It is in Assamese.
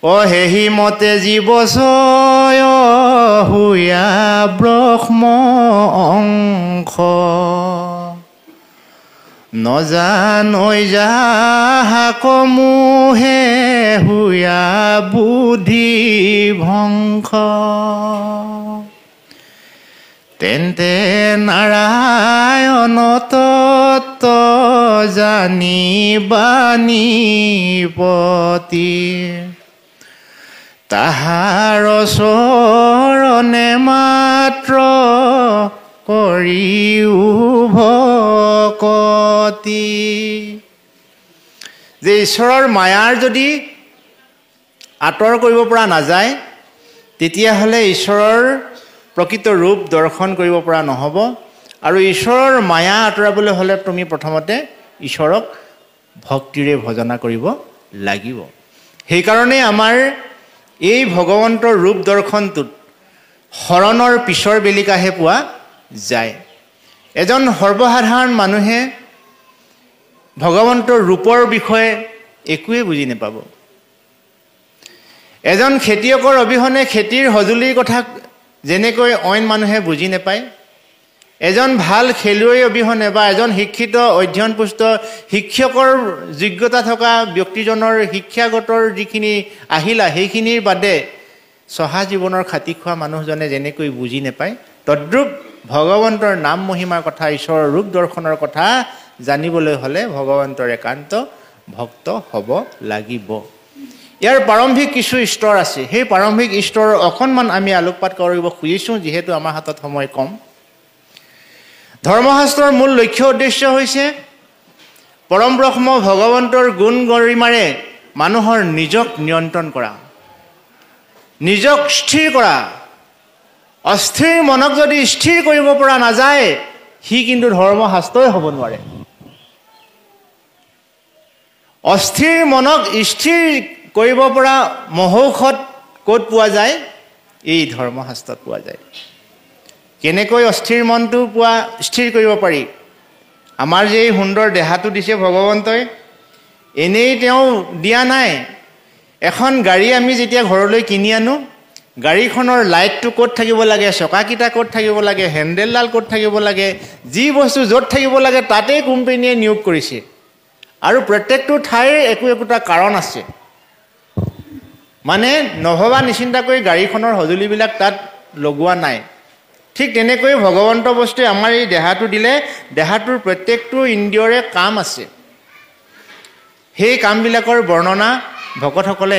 অহেহি মতে জীৱছয় হুয়া ব্ৰহ্ম অংশ নজানৈ যাহাকমুহে হুয়া বুদ্ধি ভংস তেন্তে নাৰায়ণ তত্ত্ব জানিবানিপতি তাহাৰ চৰণে মাত্ৰ কৰিও ভকতি। যে ঈশ্বৰৰ মায়াৰ যদি আঁতৰ কৰিব পৰা নাযায় তেতিয়াহ'লে ঈশ্বৰৰ প্ৰকৃত ৰূপ দৰ্শন কৰিব পৰা নহ'ব। আৰু ঈশ্বৰৰ মায়া আঁতৰাবলৈ হ'লে তুমি প্ৰথমতে ঈশ্বৰক ভক্তিৰে ভজনা কৰিব লাগিব। সেইকাৰণে আমাৰ এই ভগৱন্তৰ ৰূপ দৰ্শনটোত শৰণৰ পিছৰ বেলিকাহে পোৱা যায়। এজন সৰ্বসাধাৰণ মানুহে ভগৱন্তৰ ৰূপৰ বিষয়ে একোৱেই বুজি নাপাব। এজন খেতিয়কৰ অবিহনে খেতিৰ সঁজুলিৰ কথা যেনেকৈ অইন মানুহে বুজি নাপায়, এজন ভাল খেলুৱৈ অবিহনে বা এজন শিক্ষিত অধ্যয়নপুষ্ট শিক্ষকৰ যোগ্যতা থকা ব্যক্তিজনৰ শিক্ষাগতৰ যিখিনি আহিলা সেইখিনিৰ বাদে চহা জীৱনৰ খাটি খোৱা মানুহজনে যেনেকৈ বুজি নাপায়, তদ্ৰূপ ভগৱন্তৰ নাম মহিমাৰ কথা, ঈশ্বৰৰ ৰূপ দৰ্শনৰ কথা জানিবলৈ হ'লে ভগৱন্তৰ একান্ত ভক্ত হ'ব লাগিব। ইয়াৰ প্ৰাৰম্ভিক কিছু স্তৰ আছে। সেই প্ৰাৰম্ভিক স্তৰৰ অকণমান আমি আলোকপাত কৰিব খুজিছোঁ, যিহেতু আমাৰ হাতত সময় কম। ধৰ্মশাস্ত্ৰৰ মূল লক্ষ্য উদ্দেশ্য হৈছে পৰম ব্ৰহ্ম ভগৱন্তৰ গুণ গৰিমাৰে মানুহৰ নিজক নিয়ন্ত্ৰণ কৰা, নিজক স্থিৰ কৰা। অস্থিৰ মনক যদি স্থিৰ কৰিব পৰা নাযায় সি কিন্তু ধৰ্মশাস্ত্ৰই হ'ব নোৱাৰে। অস্থিৰ মনক স্থিৰ কৰিব পৰা মহৌষধ ক'ত পোৱা যায়? এই ধৰ্মশাস্ত্ৰত পোৱা যায়। কেনেকৈ অস্থিৰ মনটো স্থিৰ কৰিব পাৰি? আমাৰ যে এই সুন্দৰ দেহাটো দিছে ভগৱন্তই, এনেই তেওঁ দিয়া নাই। এখন গাড়ী আমি যেতিয়া ঘৰলৈ কিনি আনো, গাড়ীখনৰ লাইটটো ক'ত থাকিব লাগে, চকাকেইটা ক'ত থাকিব লাগে, হেণ্ডেলডাল ক'ত থাকিব লাগে, যি বস্তু য'ত থাকিব লাগে তাতেই কোম্পানীয়ে নিয়োগ কৰিছে। আৰু প্ৰত্যেকটো ঠাইৰ একোটা কাৰণ আছে। মানে নভবা নিচিন্তাকৈ গাড়ীখনৰ সঁজুলিবিলাক তাত লগোৱা নাই। ঠিক তেনেকৈ ভগৱন্ত বস্তুৱে আমাৰ এই দেহাটো দিলে, দেহাটোৰ প্ৰত্যেকটো ইন্দ্ৰিয়ৰে কাম আছে। সেই কামবিলাকৰ বৰ্ণনা ভকতসকলে